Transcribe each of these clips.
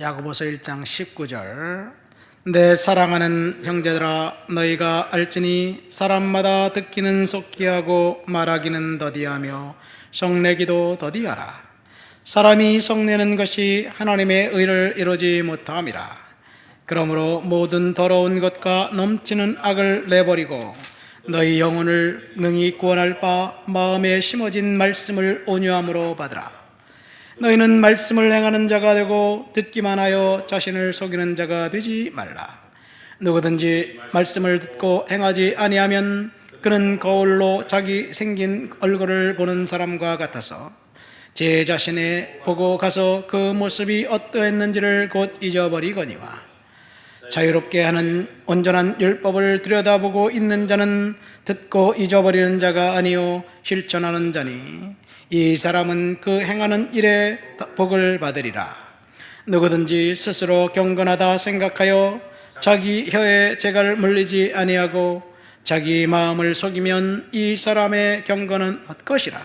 야고보서 1장 19절. 내 사랑하는 형제들아, 너희가 알지니 사람마다 듣기는 속히 하고 말하기는 더디하며 성내기도 더디하라. 사람이 성내는 것이 하나님의 의를 이루지 못함이라. 그러므로 모든 더러운 것과 넘치는 악을 내버리고 너희 영혼을 능히 구원할 바 마음에 심어진 말씀을 온유함으로 받으라. 너희는 말씀을 행하는 자가 되고 듣기만 하여 자신을 속이는 자가 되지 말라. 누구든지 말씀을 듣고 행하지 아니하면 그는 거울로 자기 생긴 얼굴을 보는 사람과 같아서 제 자신의 보고 가서 그 모습이 어떠했는지를 곧 잊어버리거니와. 자유롭게 하는 온전한 율법을 들여다보고 있는 자는 듣고 잊어버리는 자가 아니요 실천하는 자니 이 사람은 그 행하는 일에 복을 받으리라. 누구든지 스스로 경건하다 생각하여 자기 혀에 재갈 물리지 아니하고 자기 마음을 속이면 이 사람의 경건은 헛것이라.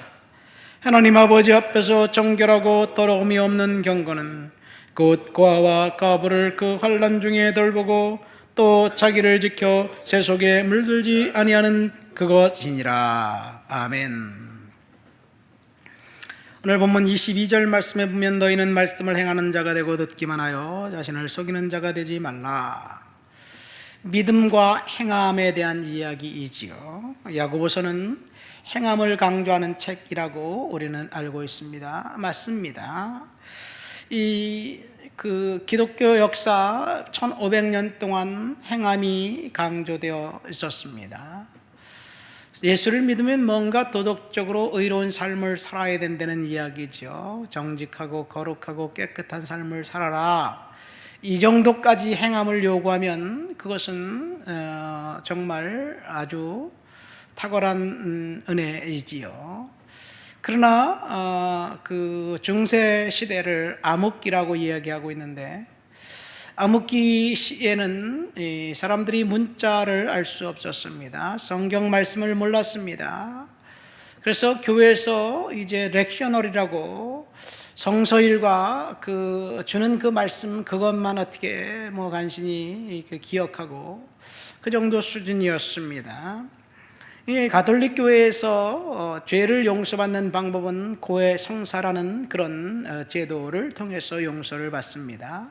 하나님 아버지 앞에서 정결하고 더러움이 없는 경건은 곧 고아와 가부를 그 환난 중에 돌보고 또 자기를 지켜 새 속에 물들지 아니하는 그것이니라. 아멘. 오늘 본문 22절 말씀에 보면 너희는 말씀을 행하는 자가 되고 듣기만 하여 자신을 속이는 자가 되지 말라. 믿음과 행함에 대한 이야기이지요. 야고보서는 행함을 강조하는 책이라고 우리는 알고 있습니다. 맞습니다. 기독교 역사 1500년 동안 행함이 강조되어 있었습니다. 예수를 믿으면 뭔가 도덕적으로 의로운 삶을 살아야 된다는 이야기죠. 정직하고 거룩하고 깨끗한 삶을 살아라. 이 정도까지 행함을 요구하면 그것은 정말 아주 탁월한 은혜이지요. 그러나 그 중세 시대를 암흑기라고 이야기하고 있는데, 암흑기 시에는 사람들이 문자를 알 수 없었습니다. 성경 말씀을 몰랐습니다. 그래서 교회에서 이제 렉셔널이라고 성서일과 주는 그 말씀 그것만 어떻게 간신히 기억하고 그 정도 수준이었습니다. 가톨릭 교회에서 죄를 용서받는 방법은 고해 성사라는 그런 제도를 통해서 용서를 받습니다.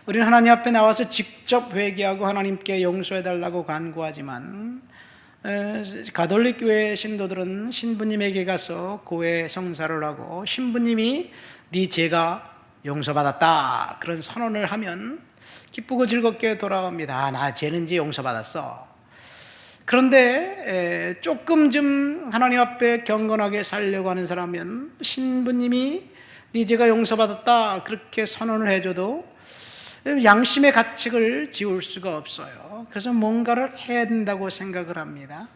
우리는 하나님 앞에 나와서 직접 회개하고 하나님께 용서해달라고 간구하지만 가톨릭 교회 신도들은 신부님에게 가서 고해 성사를 하고 신부님이 네 죄가 용서받았다 그런 선언을 하면 기쁘고 즐겁게 돌아옵니다. 나 죄는 이제 용서받았어. 그런데 조금 좀 하나님 앞에 경건하게 살려고 하는 사람은 신부님이 네 죄가 용서받았다 그렇게 선언을 해줘도 양심의 가책을 지울 수가 없어요. 그래서 뭔가를 해야 된다고 생각을 합니다.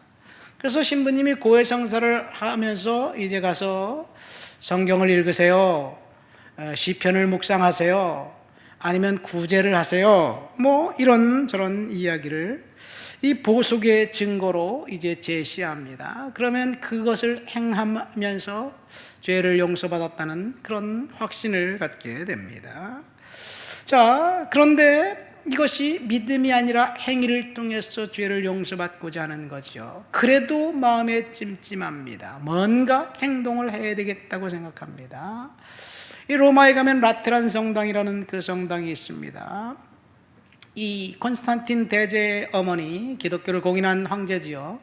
그래서 신부님이 고해성사를 하면서 이제 가서 성경을 읽으세요, 시편을 묵상하세요, 아니면 구제를 하세요, 이런 저런 이야기를 이 보석의 증거로 이제 제시합니다. 그러면 그것을 행하면서 죄를 용서받았다는 그런 확신을 갖게 됩니다. 자, 그런데 이것이 믿음이 아니라 행위를 통해서 죄를 용서받고자 하는 거죠. 그래도 마음에 찜찜합니다. 뭔가 행동을 해야 되겠다고 생각합니다. 이 로마에 가면 라테란 성당이라는 그 성당이 있습니다. 이 콘스탄틴 대제의 어머니, 기독교를 공인한 황제지요,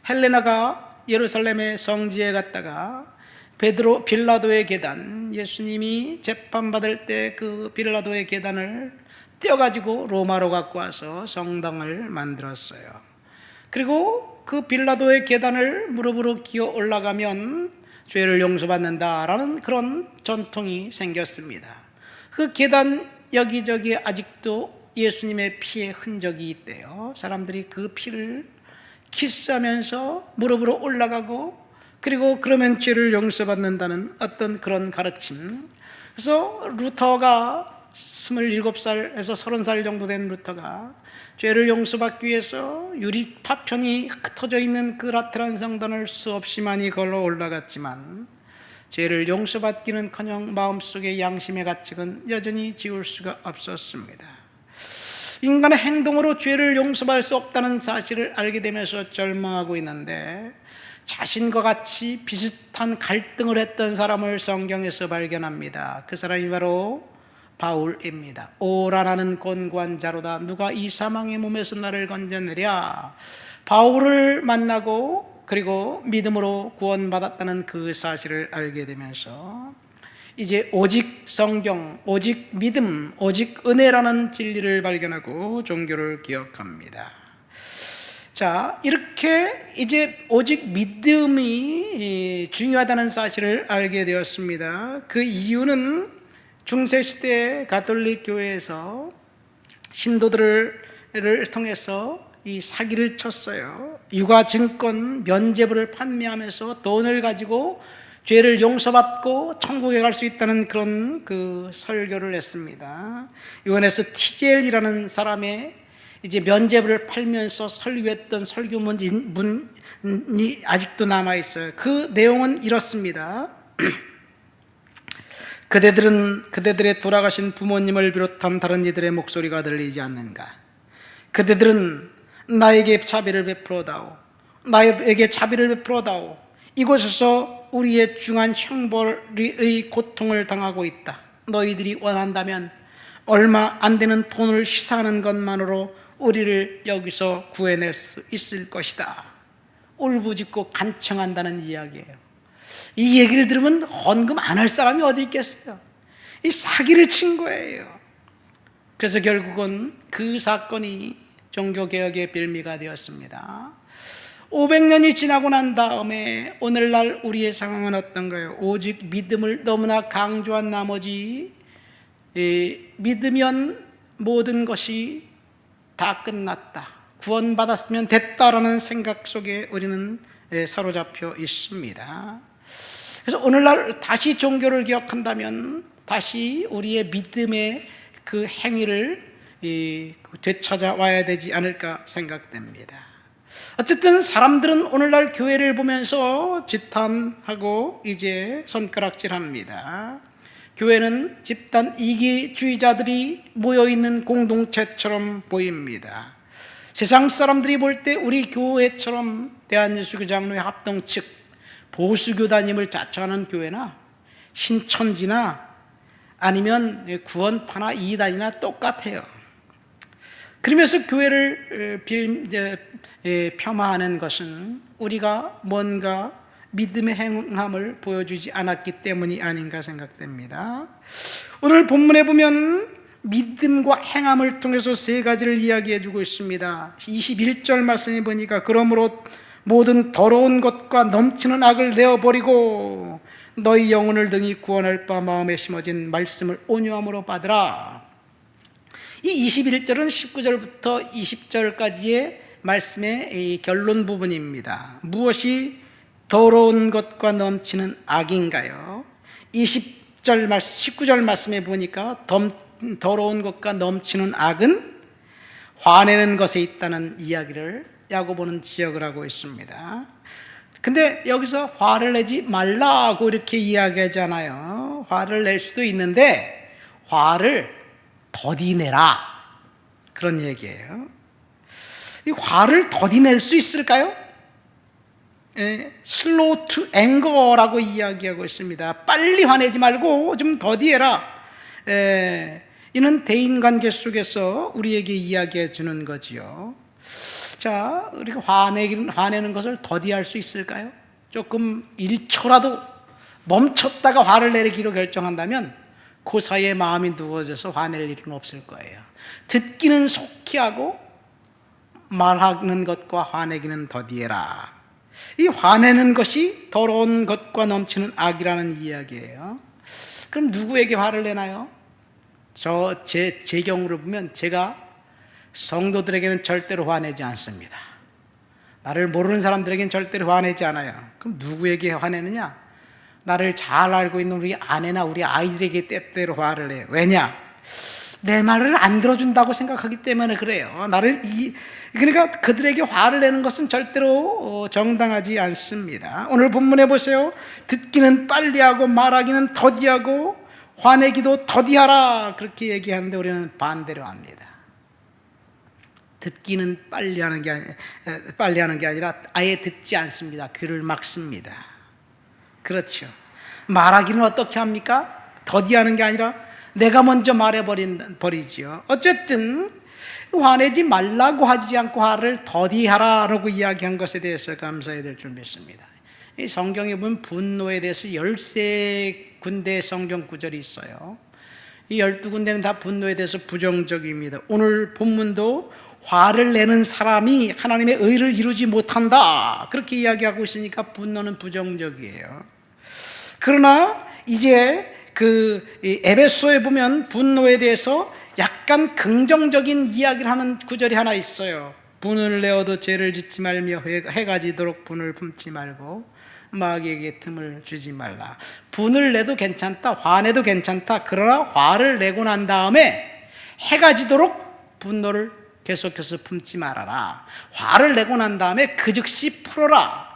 헬레나가 예루살렘의 성지에 갔다가 베드로 빌라도의 계단, 예수님이 재판받을 때 그 빌라도의 계단을 떼어가지고 로마로 갖고 와서 성당을 만들었어요. 그리고 그 빌라도의 계단을 무릎으로 기어 올라가면 죄를 용서받는다라는 그런 전통이 생겼습니다. 그 계단 여기저기 아직도 예수님의 피의 흔적이 있대요. 사람들이 그 피를 키스하면서 무릎으로 올라가고 그리고 그러면 죄를 용서받는다는 어떤 그런 가르침. 그래서 루터가 27살에서 30살 정도 된 루터가 죄를 용서받기 위해서 유리 파편이 흩어져 있는 그 라테란 성당을 수없이 많이 걸어 올라갔지만 죄를 용서받기는커녕 마음속의 양심의 가책은 여전히 지울 수가 없었습니다. 인간의 행동으로 죄를 용서받을 수 없다는 사실을 알게 되면서 절망하고 있는데, 자신과 같이 비슷한 갈등을 했던 사람을 성경에서 발견합니다. 그 사람이 바로 바울입니다. 오라 나는 곤고한 자로다. 누가 이 사망의 몸에서 나를 건져내랴. 바울을 만나고 그리고 믿음으로 구원받았다는 그 사실을 알게 되면서 이제 오직 성경, 오직 믿음, 오직 은혜라는 진리를 발견하고 종교를 기억합니다. 자, 이렇게 이제 오직 믿음이 중요하다는 사실을 알게 되었습니다. 그 이유는 중세시대 가톨릭 교회에서 신도들을 통해서 이 사기를 쳤어요. 육아증권 면죄부를 판매하면서 돈을 가지고 죄를 용서받고 천국에 갈 수 있다는 그런 그 설교를 했습니다. 유엔에서 티젤이라는 사람의 이제 면죄부를 팔면서 설교했던 설교문이 아직도 남아 있어요. 그 내용은 이렇습니다. 그대들의 돌아가신 부모님을 비롯한 다른 이들의 목소리가 들리지 않는가? 그대들은 나에게 자비를 베풀어다오. 나에게 자비를 베풀어다오. 이곳에서 우리의 중한 형벌의 고통을 당하고 있다. 너희들이 원한다면 얼마 안 되는 돈을 희생하는 것만으로 우리를 여기서 구해낼 수 있을 것이다. 울부짖고 간청한다는 이야기예요. 이 얘기를 들으면 헌금 안 할 사람이 어디 있겠어요? 이 사기를 친 거예요. 그래서 결국은 그 사건이 종교개혁의 빌미가 되었습니다. 500년이 지나고 난 다음에 오늘날 우리의 상황은 어떤가요? 오직 믿음을 너무나 강조한 나머지 믿으면 모든 것이 다 끝났다, 구원받았으면 됐다라는 생각 속에 우리는 사로잡혀 있습니다. 그래서 오늘날 다시 종교를 기억한다면 다시 우리의 믿음의 그 행위를 되찾아와야 되지 않을까 생각됩니다. 어쨌든 사람들은 오늘날 교회를 보면서 지탄하고 이제 손가락질합니다. 교회는 집단 이기주의자들이 모여있는 공동체처럼 보입니다. 세상 사람들이 볼 때 우리 교회처럼 대한예수교장로회 합동 측 보수교단임을 자처하는 교회나 신천지나 아니면 구원파나 이단이나 똑같아요. 그러면서 교회를 폄하하는 것은 우리가 뭔가 믿음의 행함을 보여주지 않았기 때문이 아닌가 생각됩니다. 오늘 본문에 보면 믿음과 행함을 통해서 세 가지를 이야기해 주고 있습니다. 21절 말씀에 보니까 그러므로 모든 더러운 것과 넘치는 악을 내어버리고 너희 영혼을 등이 구원할 바 마음에 심어진 말씀을 온유함으로 받으라. 이 21절은 19절부터 20절까지의 말씀의 결론 부분입니다. 무엇이 더러운 것과 넘치는 악인가요? 19절 말씀에 보니까 더러운 것과 넘치는 악은 화내는 것에 있다는 이야기를 야고보는 지적을 하고 있습니다. 근데 여기서 화를 내지 말라고 이렇게 이야기하잖아요. 화를 낼 수도 있는데 화를 더디 내라, 그런 얘기예요. 이 화를 더디 낼 수 있을까요? slow to anger라고 이야기하고 있습니다. 빨리 화내지 말고 좀 더디해라. 이는 대인관계 속에서 우리에게 이야기해 주는 거지요. 자, 우리가 화내는 것을 더디할 수 있을까요? 조금 1초라도 멈췄다가 화를 내기로 결정한다면 그 사이에 마음이 누워져서 화낼 일은 없을 거예요. 듣기는 속히 하고 말하는 것과 화내기는 더디해라. 이 화내는 것이 더러운 것과 넘치는 악이라는 이야기예요. 그럼 누구에게 화를 내나요? 제 경우를 보면 제가 성도들에게는 절대로 화내지 않습니다. 나를 모르는 사람들에게는 절대로 화내지 않아요. 그럼 누구에게 화내느냐? 나를 잘 알고 있는 우리 아내나 우리 아이들에게 때때로 화를 내요. 왜냐? 내 말을 안 들어준다고 생각하기 때문에 그래요. 그러니까 그들에게 화를 내는 것은 절대로 정당하지 않습니다. 오늘 본문에 보세요. 듣기는 빨리하고 말하기는 더디하고 화내기도 더디하라, 그렇게 얘기하는데 우리는 반대로 합니다. 듣기는 빨리 하는 게 아니라 아예 듣지 않습니다. 귀를 막습니다. 그렇죠. 말하기는 어떻게 합니까? 더디하는 게 아니라 내가 먼저 말해버리지요. 어쨌든 화내지 말라고 하지 않고 화를 더디하라라고 이야기한 것에 대해서 감사해야 될 줄 믿습니다. 이 성경에 보면 분노에 대해서 13군데의 성경 구절이 있어요. 이 12군데는 다 분노에 대해서 부정적입니다. 오늘 본문도 화를 내는 사람이 하나님의 의를 이루지 못한다, 그렇게 이야기하고 있으니까 분노는 부정적이에요. 그러나 이제 에베소에 보면 분노에 대해서 약간 긍정적인 이야기를 하는 구절이 하나 있어요. 분을 내어도 죄를 짓지 말며 해가 지도록 분을 품지 말고 마귀에게 틈을 주지 말라. 분을 내도 괜찮다, 화내도 괜찮다. 그러나 화를 내고 난 다음에 해가 지도록 분노를 계속해서 품지 말아라. 화를 내고 난 다음에 그 즉시 풀어라.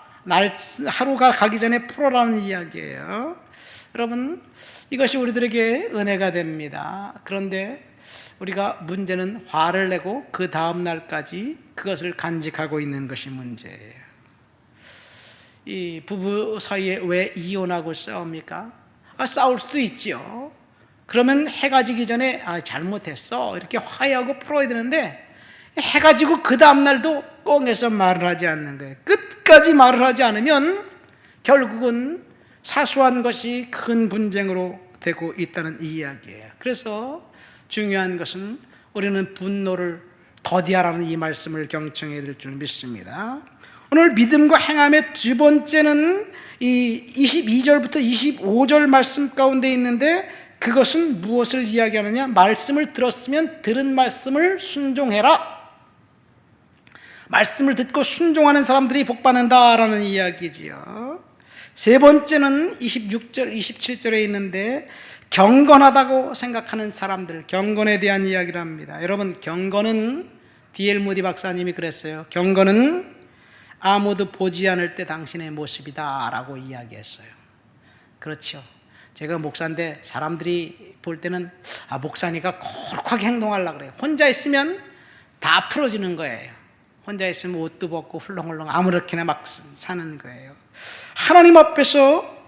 하루가 가기 전에 풀어라는 이야기예요. 여러분, 이것이 우리들에게 은혜가 됩니다. 그런데 우리가 문제는 화를 내고 그 다음 날까지 그것을 간직하고 있는 것이 문제예요. 이 부부 사이에 왜 이혼하고 싸웁니까? 싸울 수도 있죠. 그러면 해가 지기 전에 잘못했어, 이렇게 화해하고 풀어야 되는데 해가 지고 그 다음 날도 꽁해서 말을 하지 않는 거예요. 끝까지 말을 하지 않으면 결국은 사소한 것이 큰 분쟁으로 되고 있다는 이야기예요. 그래서 중요한 것은 우리는 분노를 더디하라는 이 말씀을 경청해야 될 줄 믿습니다. 오늘 믿음과 행함의 두 번째는 이 22절부터 25절 말씀 가운데 있는데, 그것은 무엇을 이야기하느냐? 말씀을 들었으면 들은 말씀을 순종해라. 말씀을 듣고 순종하는 사람들이 복받는다라는 이야기지요. 세 번째는 26절, 27절에 있는데 경건하다고 생각하는 사람들, 경건에 대한 이야기를 합니다. 여러분, 경건은 D.L. 무디 박사님이 그랬어요. 경건은 아무도 보지 않을 때 당신의 모습이다 라고 이야기했어요. 그렇죠. 제가 목사인데 사람들이 볼 때는 목사니까 거룩하게 행동하려고 그래요. 혼자 있으면 다 풀어지는 거예요. 혼자 있으면 옷도 벗고 훌렁훌렁 아무렇게나 막 사는 거예요. 하나님 앞에서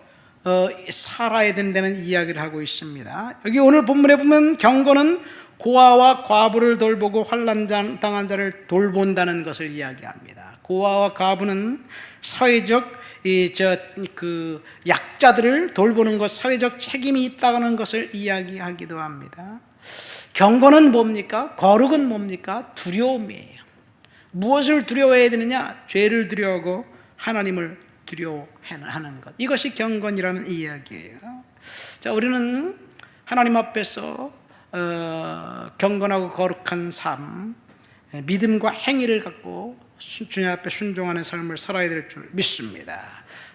살아야 된다는 이야기를 하고 있습니다. 여기 오늘 본문에 보면 경건은 고아와 과부를 돌보고 환난 당한 자를 돌본다는 것을 이야기합니다. 고아와 과부는 사회적 약자들을 돌보는 것, 사회적 책임이 있다는 것을 이야기하기도 합니다. 경건은 뭡니까? 거룩은 뭡니까? 두려움이에요. 무엇을 두려워해야 되느냐? 죄를 두려워하고 하나님을 두려워하는 것, 이것이 경건이라는 이야기예요. 자, 우리는 하나님 앞에서 경건하고 거룩한 삶, 믿음과 행위를 갖고 주님 앞에 순종하는 삶을 살아야 될 줄 믿습니다.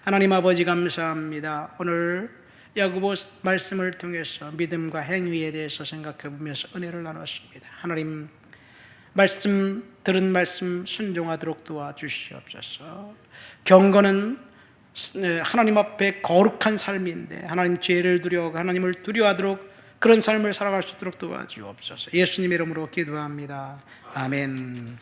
하나님 아버지, 감사합니다. 오늘 야고보 말씀을 통해서 믿음과 행위에 대해서 생각해 보면서 은혜를 나눴습니다. 하나님, 들은 말씀 순종하도록 도와주시옵소서. 경건은 하나님 앞에 거룩한 삶인데 하나님 죄를 두려워하고 하나님을 두려워하도록 그런 삶을 살아갈 수 있도록 도와주옵소서. 예수님의 이름으로 기도합니다. 아멘.